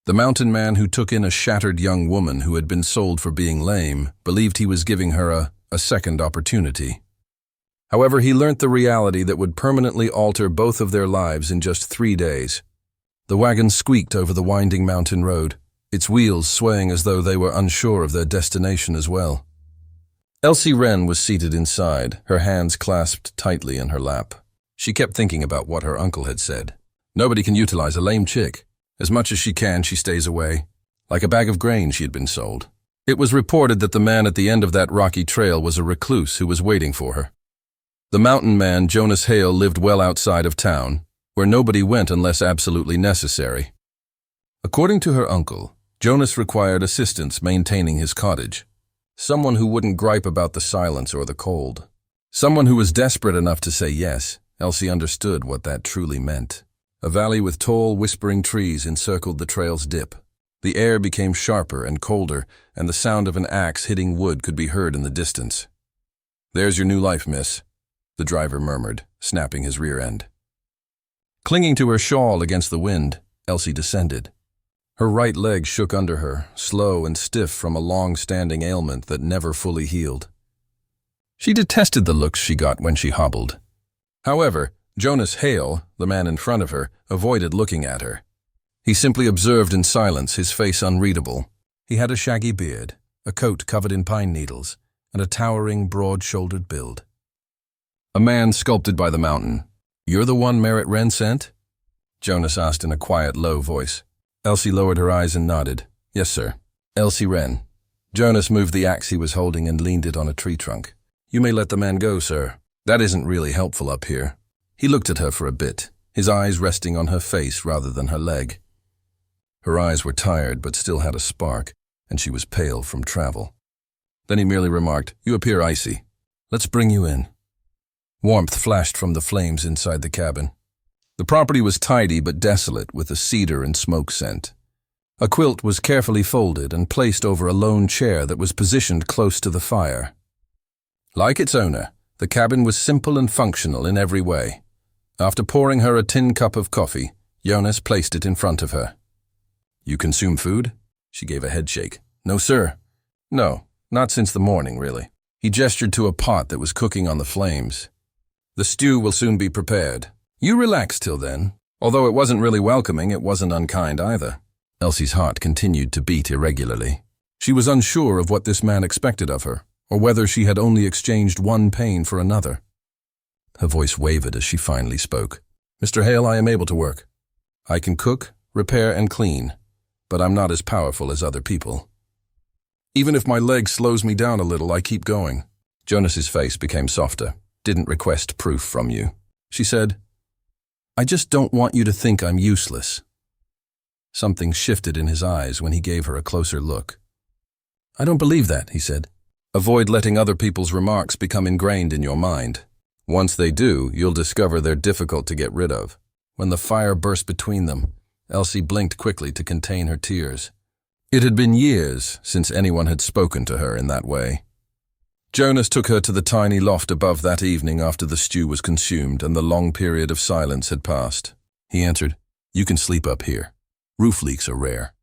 The mountain man who took in a shattered young woman who had been sold for being lame believed he was giving her a second opportunity. However, he learnt the reality that would permanently alter both of their lives in just 3 days. The wagon squeaked over the winding mountain road, its wheels swaying as though they were unsure of their destination as well. Elsie Wren was seated inside, her hands clasped tightly in her lap. She kept thinking about what her uncle had said. Nobody can utilize a lame chick. As much as she can, she stays away. Like a bag of grain, she had been sold. It was reported that the man at the end of that rocky trail was a recluse who was waiting for her. The mountain man, Jonas Hale, lived well outside of town, where nobody went unless absolutely necessary. According to her uncle, Jonas required assistance maintaining his cottage. Someone who wouldn't gripe about the silence or the cold. Someone who was desperate enough to say yes. Elsie understood what that truly meant. A valley with tall, whispering trees encircled the trail's dip. The air became sharper and colder, and the sound of an axe hitting wood could be heard in the distance. "There's your new life, miss," the driver murmured, snapping his rear end. Clinging to her shawl against the wind, Elsie descended. Her right leg shook under her, slow and stiff from a long-standing ailment that never fully healed. She detested the looks she got when she hobbled. However, Jonas Hale, the man in front of her, avoided looking at her. He simply observed in silence, his face unreadable. He had a shaggy beard, a coat covered in pine needles, and a towering, broad-shouldered build. A man sculpted by the mountain. "You're the one Merritt Wren sent?" Jonas asked in a quiet, low voice. Elsie lowered her eyes and nodded. "Yes, sir. Elsie Wren." Jonas moved the axe he was holding and leaned it on a tree trunk. "You may let the man go, sir. That isn't really helpful up here." He looked at her for a bit, his eyes resting on her face rather than her leg. Her eyes were tired but still had a spark, and she was pale from travel. Then he merely remarked, "You appear icy. Let's bring you in." Warmth flashed from the flames inside the cabin. The property was tidy but desolate, with a cedar and smoke scent. A quilt was carefully folded and placed over a lone chair that was positioned close to the fire. Like its owner, the cabin was simple and functional in every way. After pouring her a tin cup of coffee, Jonas placed it in front of her. "You consume food?" She gave a headshake. "No, sir." "No, not since the morning, really." He gestured to a pot that was cooking on the flames. "The stew will soon be prepared. You relax till then." Although it wasn't really welcoming, it wasn't unkind either. Elsie's heart continued to beat irregularly. She was unsure of what this man expected of her, or whether she had only exchanged one pain for another. Her voice wavered as she finally spoke. "Mr. Hale, I am able to work. I can cook, repair, and clean, but I'm not as powerful as other people. Even if my leg slows me down a little, I keep going." Jonas's face became softer. "Didn't request proof from you," she said. "I just don't want you to think I'm useless." Something shifted in his eyes when he gave her a closer look. "I don't believe that," he said. "Avoid letting other people's remarks become ingrained in your mind. Once they do, you'll discover they're difficult to get rid of." When the fire burst between them, Elsie blinked quickly to contain her tears. It had been years since anyone had spoken to her in that way. Jonas took her to the tiny loft above that evening after the stew was consumed and the long period of silence had passed. He answered, "You can sleep up here. Roof leaks are rare.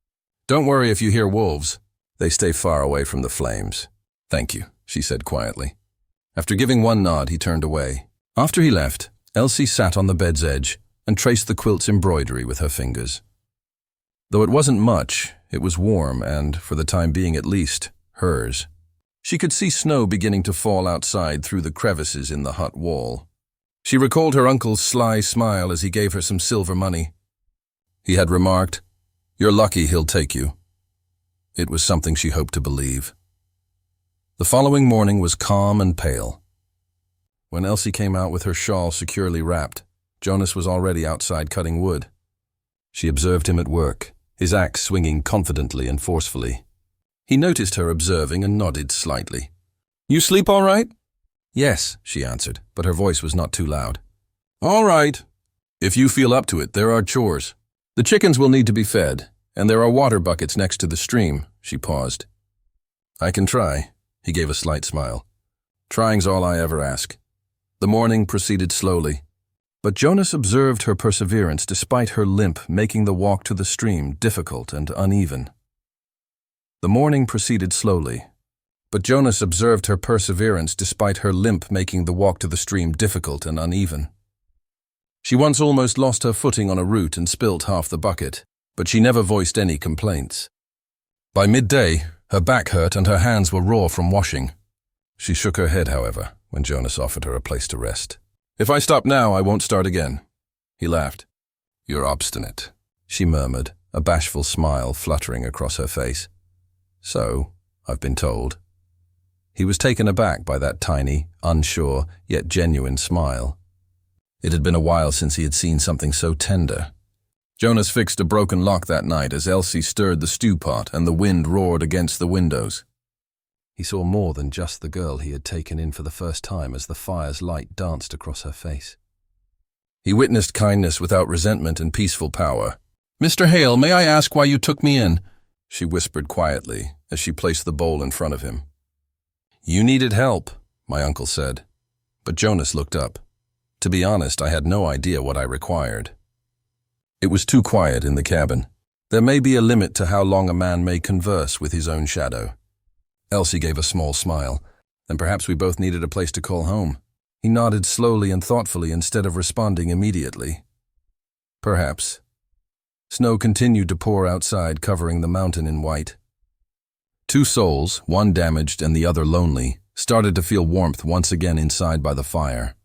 Don't worry if you hear wolves. They stay far away from the flames." "Thank you," she said quietly. After giving one nod, he turned away. After he left, Elsie sat on the bed's edge and traced the quilt's embroidery with her fingers. Though it wasn't much, it was warm and, for the time being at least, hers. She could see snow beginning to fall outside through the crevices in the hut wall. She recalled her uncle's sly smile as he gave her some silver money. He had remarked, "You're lucky he'll take you." It was something she hoped to believe. The following morning was calm and pale. When Elsie came out with her shawl securely wrapped, Jonas was already outside cutting wood. She observed him at work, his axe swinging confidently and forcefully. He noticed her observing and nodded slightly. "You sleep all right?" "Yes," she answered, but her voice was not too loud. "All right. If you feel up to it, there are chores. The chickens will need to be fed, and there are water buckets next to the stream." She paused. "I can try." He gave a slight smile. "Trying's all I ever ask." The morning proceeded slowly. But Jonas observed her perseverance despite her limp, making the walk to the stream difficult and uneven. The morning proceeded slowly, but Jonas observed her perseverance despite her limp, making the walk to the stream difficult and uneven. She once almost lost her footing on a root and spilt half the bucket, but she never voiced any complaints. By midday, her back hurt and her hands were raw from washing. She shook her head, however, when Jonas offered her a place to rest. "If I stop now, I won't start again." He laughed. "You're obstinate," she murmured, a bashful smile fluttering across her face. "So, I've been told." He was taken aback by that tiny, unsure, yet genuine smile. It had been a while since he had seen something so tender. Jonas fixed a broken lock that night as Elsie stirred the stew pot and the wind roared against the windows. He saw more than just the girl he had taken in for the first time as the fire's light danced across her face. He witnessed kindness without resentment and peaceful power. "Mr. Hale, may I ask why you took me in?" she whispered quietly as she placed the bowl in front of him. "You needed help," my uncle said. But Jonas looked up. "To be honest, I had no idea what I required." It was too quiet in the cabin. There may be a limit to how long a man may converse with his own shadow. Elsie gave a small smile. "Then perhaps we both needed a place to call home." He nodded slowly and thoughtfully instead of responding immediately. "Perhaps." Snow continued to pour outside, covering the mountain in white. Two souls, one damaged and the other lonely, started to feel warmth once again inside by the fire.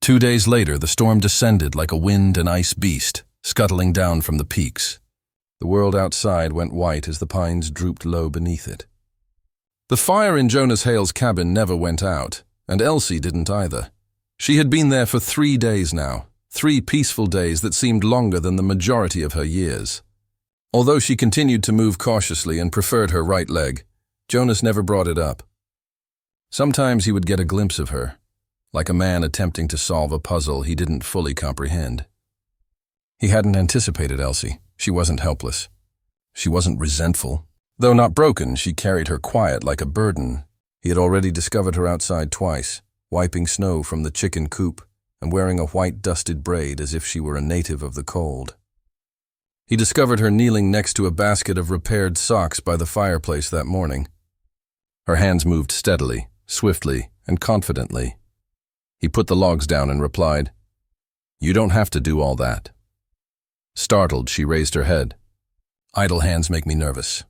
2 days later, the storm descended like a wind and ice beast, scuttling down from the peaks. The world outside went white as the pines drooped low beneath it. The fire in Jonas Hale's cabin never went out, and Elsie didn't either. She had been there for 3 days now, 3 peaceful days that seemed longer than the majority of her years. Although she continued to move cautiously and preferred her right leg, Jonas never brought it up. Sometimes he would get a glimpse of her, like a man attempting to solve a puzzle he didn't fully comprehend. He hadn't anticipated Elsie. She wasn't helpless. She wasn't resentful. Though not broken, she carried her quiet like a burden. He had already discovered her outside twice, wiping snow from the chicken coop and wearing a white dusted braid as if she were a native of the cold. He discovered her kneeling next to a basket of repaired socks by the fireplace that morning. Her hands moved steadily, swiftly, and confidently. He put the logs down and replied, "You don't have to do all that." Startled, she raised her head. "Idle hands make me nervous."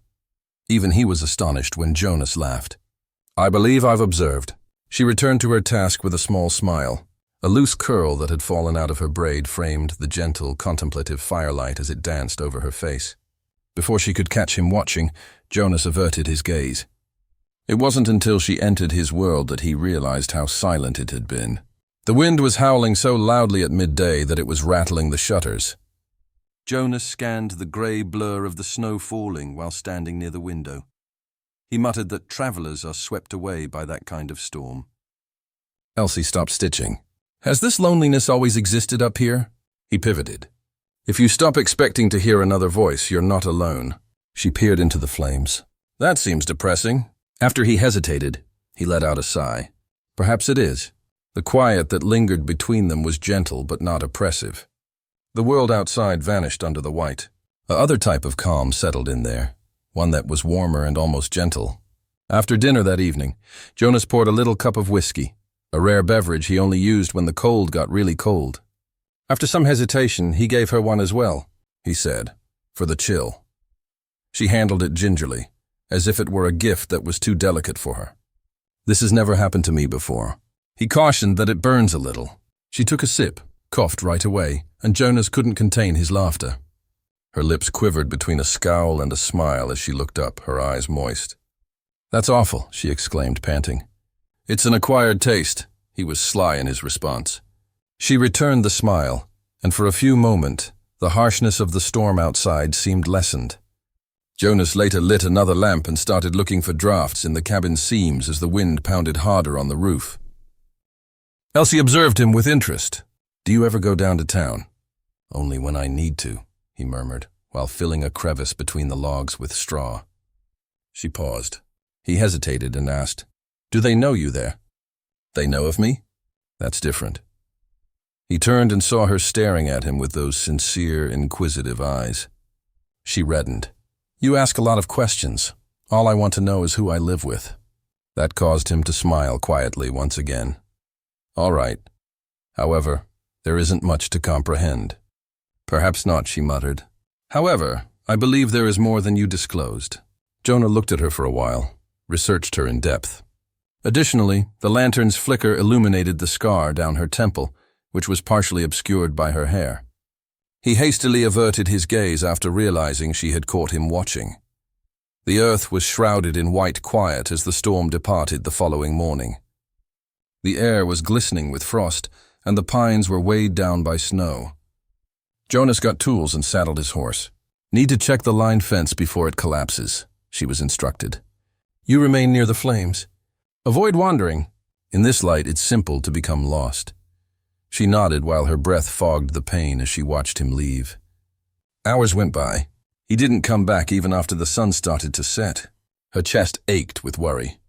Even he was astonished when Jonas laughed. "I believe I've observed." She returned to her task with a small smile. A loose curl that had fallen out of her braid framed the gentle, contemplative firelight as it danced over her face. Before she could catch him watching, Jonas averted his gaze. It wasn't until she entered his world that he realized how silent it had been. The wind was howling so loudly at midday that it was rattling the shutters. Jonas scanned the grey blur of the snow falling while standing near the window. He muttered that travelers are swept away by that kind of storm. Elsie stopped stitching. "Has this loneliness always existed up here?" He pivoted. "If you stop expecting to hear another voice, you're not alone." She peered into the flames. "That seems depressing." After he hesitated, he let out a sigh. "Perhaps it is." The quiet that lingered between them was gentle but not oppressive. The world outside vanished under the white. A other type of calm settled in there, one that was warmer and almost gentle. After dinner that evening, Jonas poured a little cup of whiskey, a rare beverage he only used when the cold got really cold. After some hesitation, he gave her one as well, he said, for the chill. She handled it gingerly, as if it were a gift that was too delicate for her. "This has never happened to me before." He cautioned that it burns a little. She took a sip, coughed right away, and Jonas couldn't contain his laughter. Her lips quivered between a scowl and a smile as she looked up, her eyes moist. "That's awful," she exclaimed, panting. "It's an acquired taste." He was sly in his response. She returned the smile, and for a few moments, the harshness of the storm outside seemed lessened. Jonas later lit another lamp and started looking for drafts in the cabin's seams as the wind pounded harder on the roof. Elsie observed him with interest. "Do you ever go down to town?" "Only when I need to," he murmured, while filling a crevice between the logs with straw. She paused. He hesitated and asked, "Do they know you there?" "They know of me?" "That's different." He turned and saw her staring at him with those sincere, inquisitive eyes. She reddened. "You ask a lot of questions. All I want to know is who I live with." That caused him to smile quietly once again. "All right. However, there isn't much to comprehend." "Perhaps not," she muttered. "However, I believe there is more than you disclosed." Jonah looked at her for a while, researched her in depth. Additionally, the lantern's flicker illuminated the scar down her temple, which was partially obscured by her hair. He hastily averted his gaze after realizing she had caught him watching. The earth was shrouded in white quiet as the storm departed the following morning. The air was glistening with frost, and the pines were weighed down by snow. Jonas got tools and saddled his horse. "Need to check the line fence before it collapses," she was instructed. "You remain near the flames. Avoid wandering. In this light, it's simple to become lost." She nodded while her breath fogged the pain as she watched him leave. Hours went by. He didn't come back even after the sun started to set. Her chest ached with worry.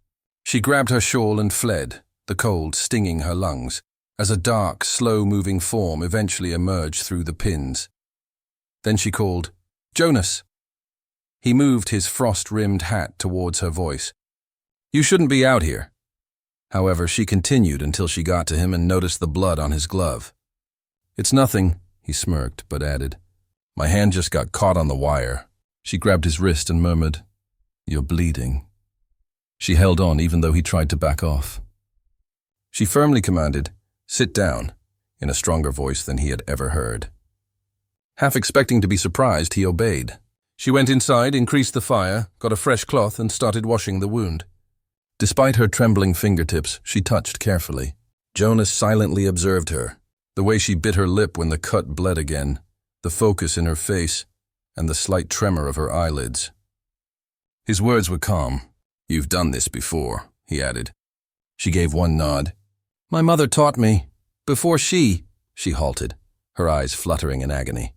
She grabbed her shawl and fled, the cold stinging her lungs, as a dark, slow-moving form eventually emerged through the pins. Then she called, "Jonas." He moved his frost-rimmed hat towards her voice. "You shouldn't be out here." However, she continued until she got to him and noticed the blood on his glove. "It's nothing," he smirked, but added, "My hand just got caught on the wire." She grabbed his wrist and murmured, "You're bleeding." She held on even though he tried to back off. She firmly commanded, "Sit down," in a stronger voice than he had ever heard. Half expecting to be surprised, he obeyed. She went inside, increased the fire, got a fresh cloth, and started washing the wound. Despite her trembling fingertips, she touched carefully. Jonas silently observed her, the way she bit her lip when the cut bled again, the focus in her face, and the slight tremor of her eyelids. His words were calm. "You've done this before," he added. She gave one nod. "My mother taught me. Before she halted, her eyes fluttering in agony.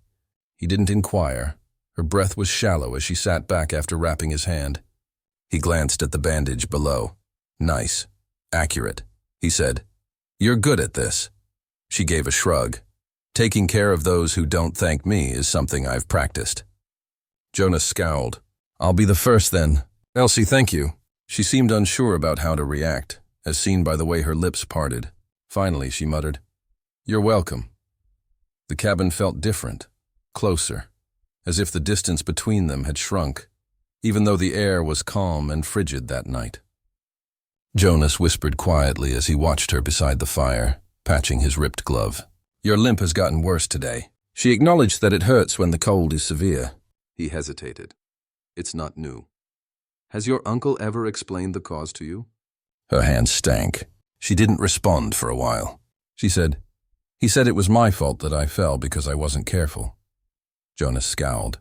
He didn't inquire. Her breath was shallow as she sat back after wrapping his hand. He glanced at the bandage below. "Nice. Accurate," he said. "You're good at this." She gave a shrug. "Taking care of those who don't thank me is something I've practiced." Jonas scowled. "I'll be the first then." "Elsie, thank you." She seemed unsure about how to react, as seen by the way her lips parted. Finally, she muttered, "You're welcome." The cabin felt different, closer, as if the distance between them had shrunk, even though the air was calm and frigid that night. Jonas whispered quietly as he watched her beside the fire, patching his ripped glove. "Your limp has gotten worse today." She acknowledged that it hurts when the cold is severe. He hesitated. "It's not new. Has your uncle ever explained the cause to you?" Her hands stank. She didn't respond for a while. She said, "He said it was my fault that I fell because I wasn't careful." Jonas scowled.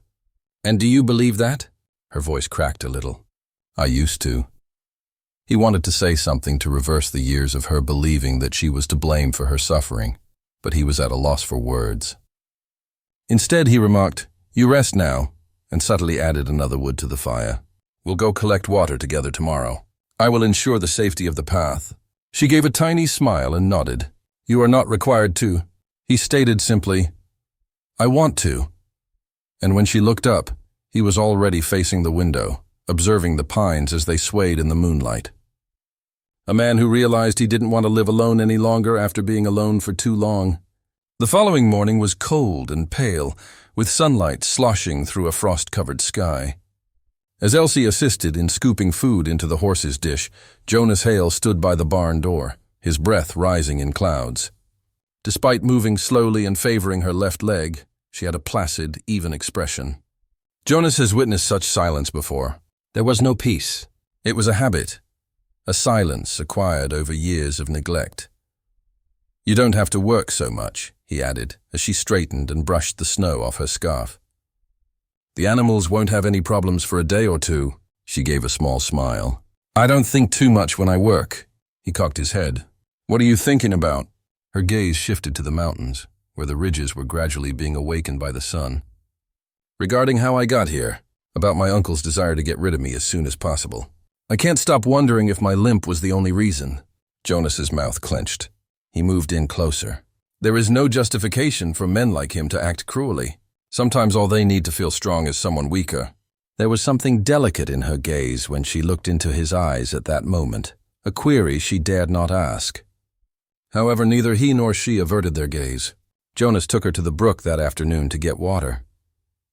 "And do you believe that?" Her voice cracked a little. "I used to." He wanted to say something to reverse the years of her believing that she was to blame for her suffering, but he was at a loss for words. Instead, he remarked, "You rest now," and subtly added another wood to the fire. "We'll go collect water together tomorrow. I will ensure the safety of the path." She gave a tiny smile and nodded. "You are not required to." He stated simply, "I want to." And when she looked up, he was already facing the window, observing the pines as they swayed in the moonlight. A man who realized he didn't want to live alone any longer after being alone for too long. The following morning was cold and pale, with sunlight sloshing through a frost-covered sky. As Elsie assisted in scooping food into the horse's dish, Jonas Hale stood by the barn door, his breath rising in clouds. Despite moving slowly and favoring her left leg, she had a placid, even expression. Jonas has witnessed such silence before. There was no peace. It was a habit, a silence acquired over years of neglect. "You don't have to work so much," he added, as she straightened and brushed the snow off her scarf. "The animals won't have any problems for a day or two." She gave a small smile. "I don't think too much when I work." He cocked his head. "What are you thinking about?" Her gaze shifted to the mountains, where the ridges were gradually being awakened by the sun. "Regarding how I got here, about my uncle's desire to get rid of me as soon as possible. I can't stop wondering if my limp was the only reason." Jonas's mouth clenched. He moved in closer. There is no justification for men like him to act cruelly. Sometimes all they need to feel strong is someone weaker. There was something delicate in her gaze when she looked into his eyes at that moment, a query she dared not ask. However, neither he nor she averted their gaze. Jonas took her to the brook that afternoon to get water.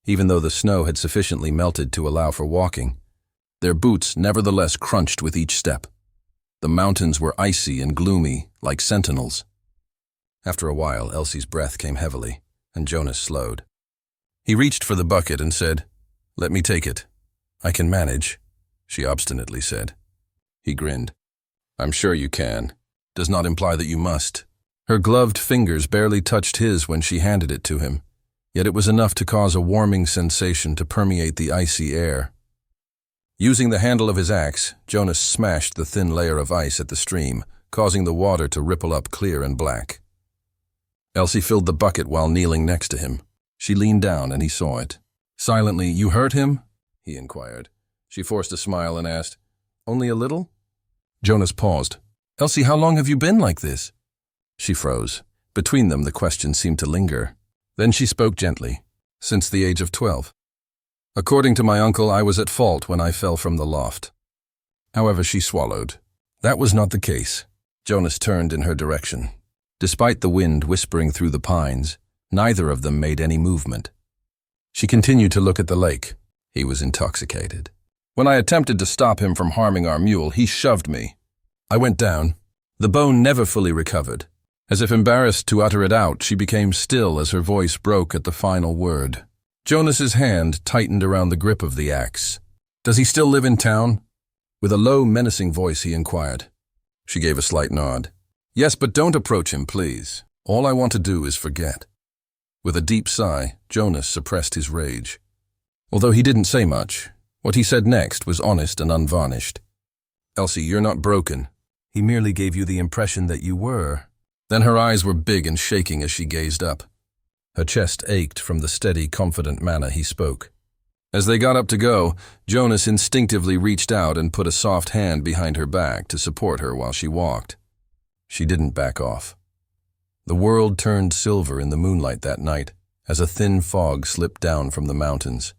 Even though the snow had sufficiently melted to allow for walking, their boots nevertheless crunched with each step. The mountains were icy and gloomy, like sentinels. After a while, Elsie's breath came heavily, and Jonas slowed. He reached for the bucket and said, "Let me take it." "I can manage," she obstinately said. He grinned. "I'm sure you can. Does not imply that you must." Her gloved fingers barely touched his when she handed it to him, yet it was enough to cause a warming sensation to permeate the icy air. Using the handle of his axe, Jonas smashed the thin layer of ice at the stream, causing the water to ripple up clear and black. Elsie filled the bucket while kneeling next to him. She leaned down and he saw it. Silently, "You hurt him?" he inquired. She forced a smile and asked, "Only a little?" Jonas paused. "Elsie, how long have you been like this?" She froze. Between them, the question seemed to linger. Then she spoke gently. "Since the age of 12. According to my uncle, I was at fault when I fell from the loft." However, she swallowed. That was not the case. Jonas turned in her direction. Despite the wind whispering through the pines, neither of them made any movement. She continued to look at the lake. He was intoxicated. "When I attempted to stop him from harming our mule, he shoved me. I went down. The bone never fully recovered. As if embarrassed to utter it out, she became still as her voice broke at the final word. Jonas's hand tightened around the grip of the axe. "Does he still live in town?" With a low, menacing voice, he inquired. She gave a slight nod. "Yes, but don't approach him, please. All I want to do is forget." With a deep sigh, Jonas suppressed his rage. Although he didn't say much, what he said next was honest and unvarnished. "Elsie, you're not broken. He merely gave you the impression that you were." Then her eyes were big and shaking as she gazed up. Her chest ached from the steady, confident manner he spoke. As they got up to go, Jonas instinctively reached out and put a soft hand behind her back to support her while she walked. She didn't back off. The world turned silver in the moonlight that night as a thin fog slipped down from the mountains.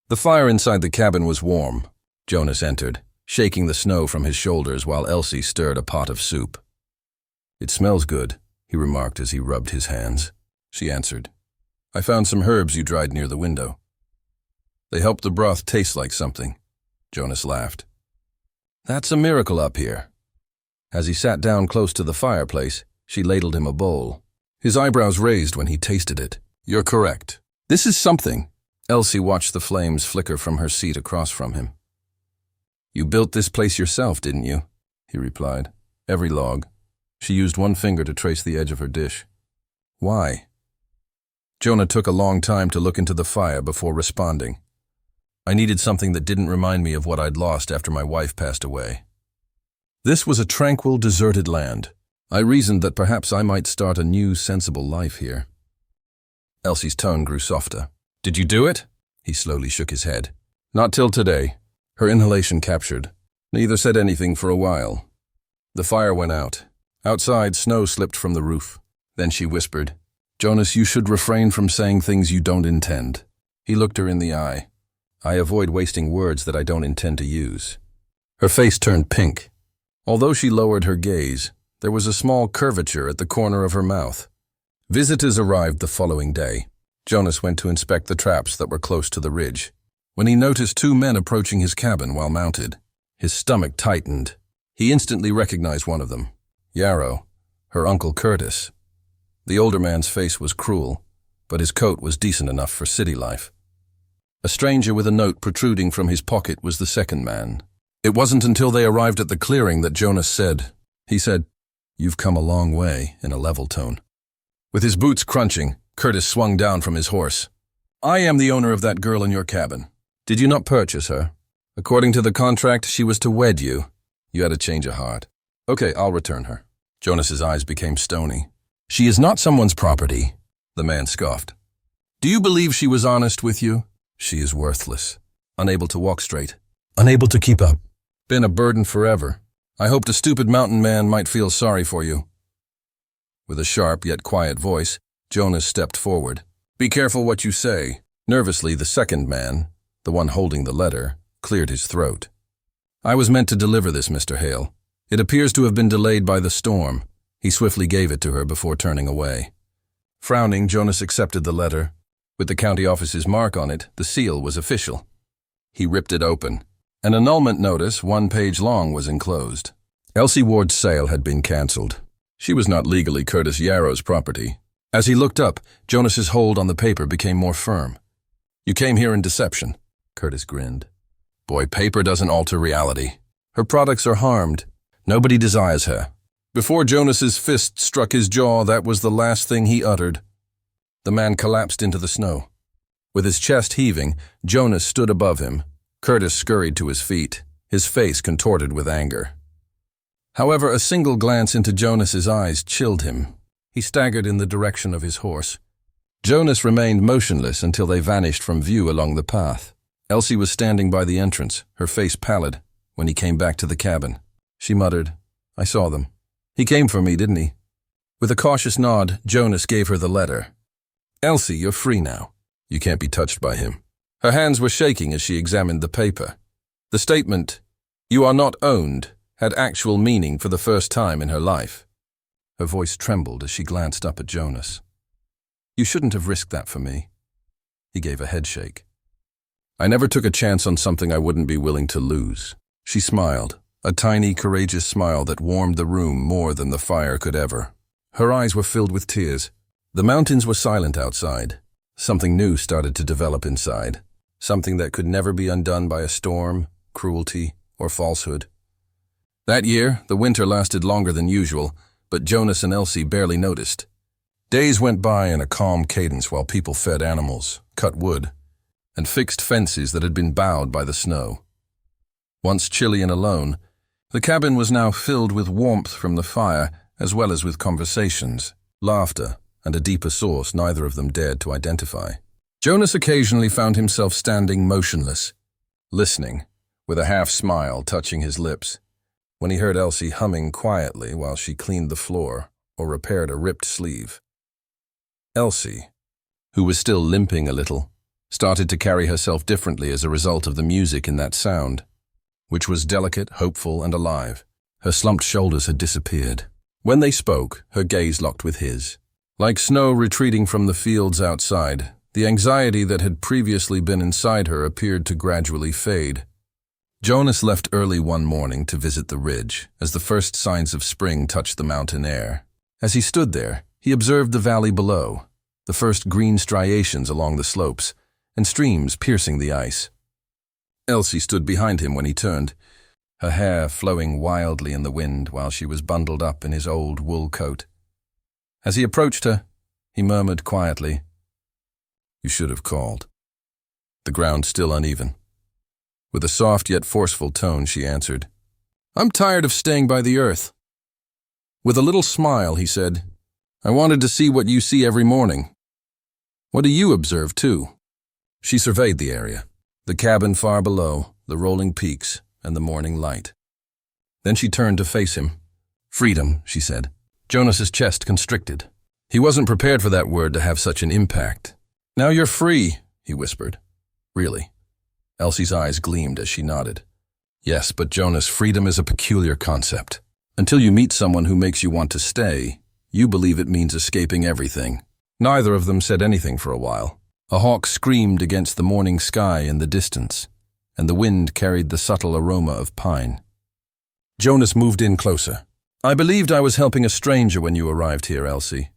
The fire inside the cabin was warm. Jonas entered, shaking the snow from his shoulders while Elsie stirred a pot of soup. "It smells good," he remarked as he rubbed his hands. She answered, "I found some herbs you dried near the window. They help the broth taste like something." Jonas laughed. "That's a miracle up here." As he sat down close to the fireplace, she ladled him a bowl. His eyebrows raised when he tasted it. "You're correct. This is something." Elsie watched the flames flicker from her seat across from him. "You built this place yourself, didn't you?" he replied. "Every log." She used one finger to trace the edge of her dish. "Why?" Jonah took a long time to look into the fire before responding. "I needed something that didn't remind me of what I'd lost after my wife passed away. This was a tranquil, deserted land. I reasoned that perhaps I might start a new, sensible life here." Elsie's tone grew softer. "Did you do it?" He slowly shook his head. "Not till today." Her inhalation captured. Neither said anything for a while. The fire went out. Outside, snow slipped from the roof. Then she whispered, "Jonas, you should refrain from saying things you don't intend." He looked her in the eye. "I avoid wasting words that I don't intend to use." Her face turned pink. Although she lowered her gaze, there was a small curvature at the corner of her mouth. Visitors arrived the following day. Jonas went to inspect the traps that were close to the ridge. When he noticed two men approaching his cabin while mounted, his stomach tightened. He instantly recognized one of them, Yarrow, her uncle Curtis. The older man's face was cruel, but his coat was decent enough for city life. A stranger with a note protruding from his pocket was the second man. It wasn't until they arrived at the clearing that Jonas said, "You've come a long way," in a level tone. With his boots crunching, Curtis swung down from his horse. "I am the owner of that girl in your cabin. Did you not purchase her? According to the contract, she was to wed you. You had a change of heart. Okay, I'll return her." Jonas's eyes became stony. "She is not someone's property," the man scoffed. "Do you believe she was honest with you?" "She is worthless. Unable to walk straight. Unable to keep up. Been a burden forever. I hoped a stupid mountain man might feel sorry for you." With a sharp yet quiet voice, Jonas stepped forward. "Be careful what you say." Nervously, the second man, the one holding the letter, cleared his throat. "I was meant to deliver this, Mr. Hale. It appears to have been delayed by the storm." He swiftly gave it to her before turning away. Frowning, Jonas accepted the letter. With the county office's mark on it, the seal was official. He ripped it open. An annulment notice, 1 page long, was enclosed. Elsie Ward's sale had been cancelled. She was not legally Curtis Yarrow's property. As he looked up, Jonas's hold on the paper became more firm. "You came here in deception," Curtis grinned. "Boy, paper doesn't alter reality. Her products are harmed. Nobody desires her." Before Jonas's fist struck his jaw, that was the last thing he uttered. The man collapsed into the snow. With his chest heaving, Jonas stood above him. Curtis scurried to his feet, his face contorted with anger. However, a single glance into Jonas's eyes chilled him. He staggered in the direction of his horse. Jonas remained motionless until they vanished from view along the path. Elsie was standing by the entrance, her face pallid, when he came back to the cabin. She muttered, "I saw them. He came for me, didn't he?" With a cautious nod, Jonas gave her the letter. "Elsie, you're free now. You can't be touched by him." Her hands were shaking as she examined the paper. The statement, "You are not owned," had actual meaning for the first time in her life. Her voice trembled as she glanced up at Jonas. "You shouldn't have risked that for me." He gave a headshake. "I never took a chance on something I wouldn't be willing to lose." She smiled, a tiny, courageous smile that warmed the room more than the fire could ever. Her eyes were filled with tears. The mountains were silent outside. Something new started to develop inside, something that could never be undone by a storm, cruelty, or falsehood. That year, the winter lasted longer than usual, but Jonas and Elsie barely noticed. Days went by in a calm cadence while people fed animals, cut wood, and fixed fences that had been bowed by the snow. Once chilly and alone, the cabin was now filled with warmth from the fire as well as with conversations, laughter, and a deeper source neither of them dared to identify. Jonas occasionally found himself standing motionless, listening, with a half-smile touching his lips, when he heard Elsie humming quietly while she cleaned the floor or repaired a ripped sleeve. Elsie, who was still limping a little, started to carry herself differently as a result of the music in that sound, which was delicate, hopeful, and alive. Her slumped shoulders had disappeared. When they spoke, her gaze locked with his. Like snow retreating from the fields outside, the anxiety that had previously been inside her appeared to gradually fade. Jonas left early one morning to visit the ridge, as the first signs of spring touched the mountain air. As he stood there, he observed the valley below, the first green striations along the slopes, and streams piercing the ice. Elsie stood behind him when he turned, her hair flowing wildly in the wind while she was bundled up in his old wool coat. As he approached her, he murmured quietly, "You should have called." The ground still uneven. With a soft yet forceful tone, she answered, "I'm tired of staying by the earth." With a little smile, he said, "I wanted to see what you see every morning. What do you observe, too?" She surveyed the area, the cabin far below, the rolling peaks, and the morning light. Then she turned to face him. "Freedom," she said. Jonas's chest constricted. He wasn't prepared for that word to have such an impact. "Now you're free," he whispered. "Really?" Elsie's eyes gleamed as she nodded. "Yes, but Jonas, freedom is a peculiar concept. Until you meet someone who makes you want to stay, you believe it means escaping everything." Neither of them said anything for a while. A hawk screamed against the morning sky in the distance, and the wind carried the subtle aroma of pine. Jonas moved in closer. "I believed I was helping a stranger when you arrived here, Elsie.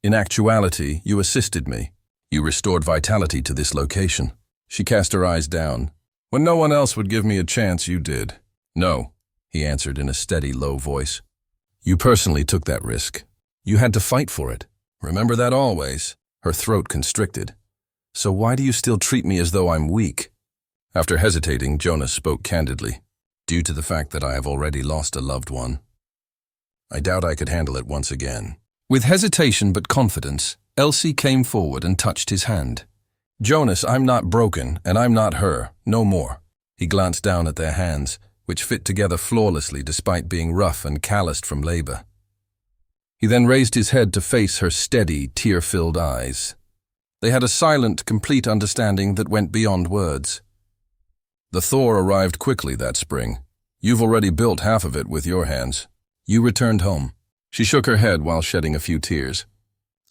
In actuality, you assisted me. You restored vitality to this location." She cast her eyes down. "When no one else would give me a chance, you did." "No," he answered in a steady, low voice. "You personally took that risk. You had to fight for it. Remember that always." Her throat constricted. "So why do you still treat me as though I'm weak?" After hesitating, Jonas spoke candidly. "Due to the fact that I have already lost a loved one. I doubt I could handle it once again." With hesitation but confidence, Elsie came forward and touched his hand. "Jonas, I'm not broken, and I'm not her, no more." He glanced down at their hands, which fit together flawlessly despite being rough and calloused from labor. He then raised his head to face her steady, tear-filled eyes. They had a silent, complete understanding that went beyond words. The Thor arrived quickly that spring. You've already built half of it with your hands. You returned home. She shook her head while shedding a few tears.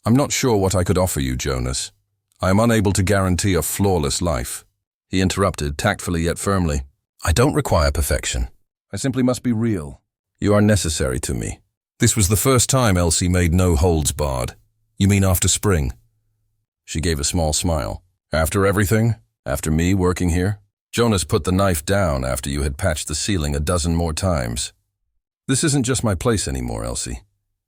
I'm not sure what I could offer you, Jonas. I am unable to guarantee a flawless life. He interrupted, tactfully yet firmly. I don't require perfection. I simply must be real. You are necessary to me. This was the first time Elsie made no holds barred. You mean after spring? She gave a small smile. After everything? After me working here? Jonas put the knife down after you had patched the ceiling a dozen more times. This isn't just my place anymore, Elsie.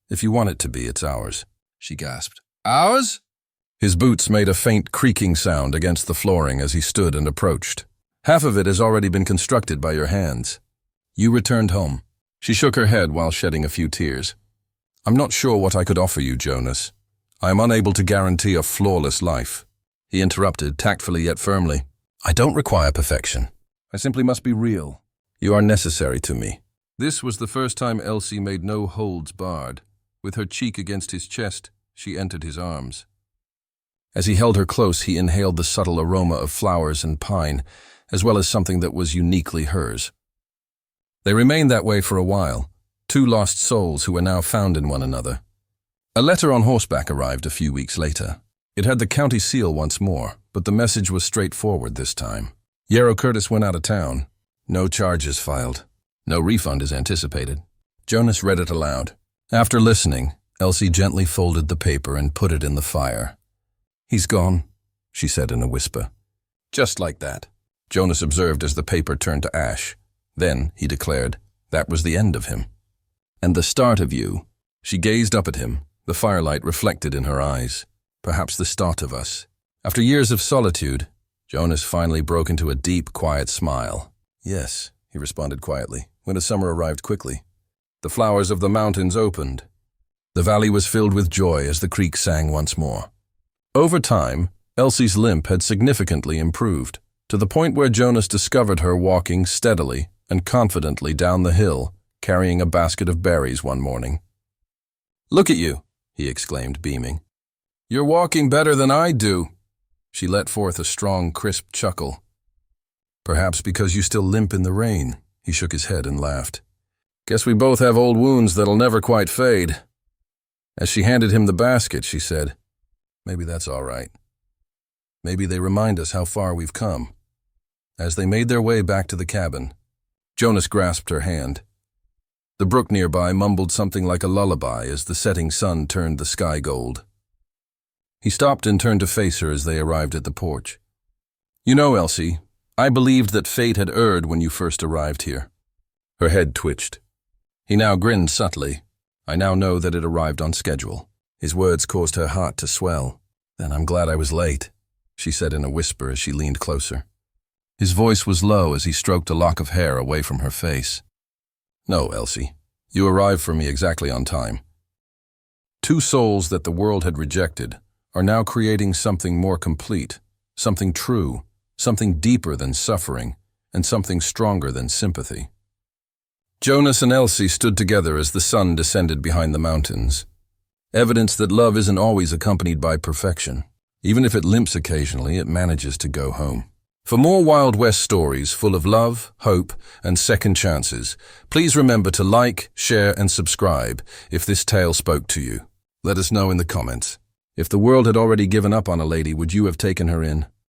If you want it to be, it's ours. She gasped. Ours? His boots made a faint creaking sound against the flooring as he stood and approached. Half of it has already been constructed by your hands. You returned home. She shook her head while shedding a few tears. I'm not sure what I could offer you, Jonas. I am unable to guarantee a flawless life. He interrupted, tactfully yet firmly. I don't require perfection. I simply must be real. You are necessary to me. This was the first time Elsie made no holds barred. With her cheek against his chest, she entered his arms. As he held her close, he inhaled the subtle aroma of flowers and pine, as well as something that was uniquely hers. They remained that way for a while, two lost souls who were now found in one another. A letter on horseback arrived a few weeks later. It had the county seal once more, but the message was straightforward this time. Yarrow Curtis went out of town. No charges filed. No refund is anticipated. Jonas read it aloud. After listening, Elsie gently folded the paper and put it in the fire. He's gone, she said in a whisper. Just like that. Jonas observed as the paper turned to ash. Then, he declared, that was the end of him. And the start of you. She gazed up at him, the firelight reflected in her eyes. Perhaps the start of us. After years of solitude, Jonas finally broke into a deep, quiet smile. Yes, he responded quietly, when the summer arrived quickly. The flowers of the mountains opened. The valley was filled with joy as the creek sang once more. Over time, Elsie's limp had significantly improved, to the point where Jonas discovered her walking steadily and confidently down the hill, carrying a basket of berries one morning. Look at you, he exclaimed, beaming. You're walking better than I do. She let forth a strong, crisp chuckle. Perhaps because you still limp in the rain, he shook his head and laughed. Guess we both have old wounds that'll never quite fade. As she handed him the basket, she said, maybe that's all right. Maybe they remind us how far we've come. As they made their way back to the cabin, Jonas grasped her hand. The brook nearby mumbled something like a lullaby as the setting sun turned the sky gold. He stopped and turned to face her as they arrived at the porch. You know, Elsie, I believed that fate had erred when you first arrived here. Her head twitched. He now grinned subtly. I now know that it arrived on schedule. His words caused her heart to swell. Then I'm glad I was late, she said in a whisper as she leaned closer. His voice was low as he stroked a lock of hair away from her face. No, Elsie, you arrived for me exactly on time. Two souls that the world had rejected are now creating something more complete, something true, something deeper than suffering, and something stronger than sympathy. Jonas and Elsie stood together as the sun descended behind the mountains. Evidence that love isn't always accompanied by perfection. Even if it limps occasionally, it manages to go home. For more Wild West stories full of love, hope, and second chances, please remember to like, share, and subscribe if this tale spoke to you. Let us know in the comments. If the world had already given up on a lady, would you have taken her in?